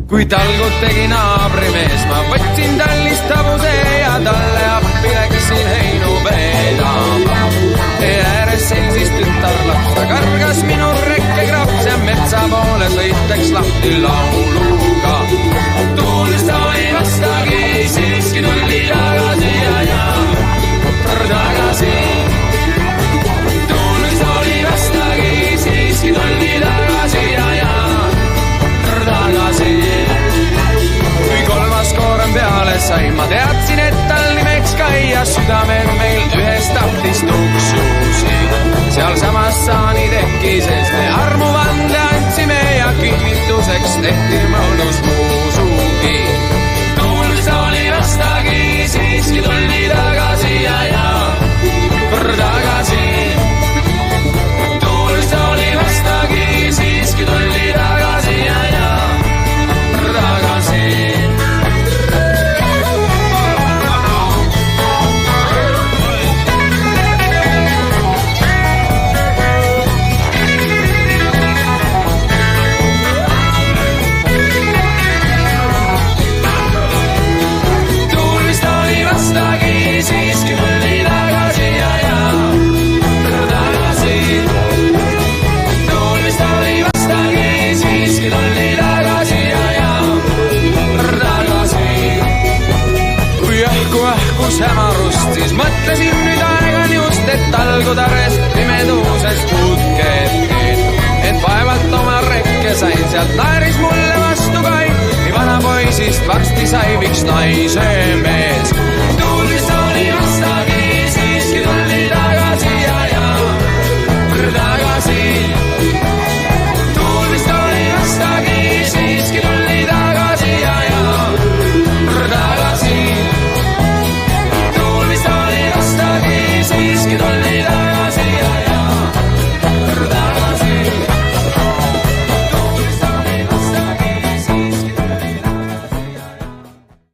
Kui talgut tegi naabrimees, ma võtsin tallist tabuse ja talle appi läksin heinu vedama. Ääres seisis tütarlaps, ta kargas minu rekkekraps ja metsa poole sõiteks lahti lauluga. Tuulist oli vastagi, siiski tulli tagasi ja tagasi. Tuulist oli vastagi, siiski tulli tagasi ja tagasi. Kui kolmas koorem peale sai, ma teadsin, et tal nimeks Kai ja südamed meil ühes tahtis tuksusi. Seal samas saani tekkises me armuvande andsime ja kinnituseks tehti mõnus muusugi. Tuulist oli vastagi, siiski tulli tagasi ja tagasi. Tuulist oli vastagi, siiski tulli tagasi ja tagasi. Tuulist oli vastagi, siiski tulli tagasi ja tagasi. Tuulist oli vastagi, siiski tulli tagasi ja tagasi. Kui õhkus hämarust, siis mõtlesin nüüd aegan just, et talgutares pimeduses putketkin. Et vaevalt oma rekke sain, sealt naeris mulle vastu Kai. Nii vana poisist varsti sai viks naise mees.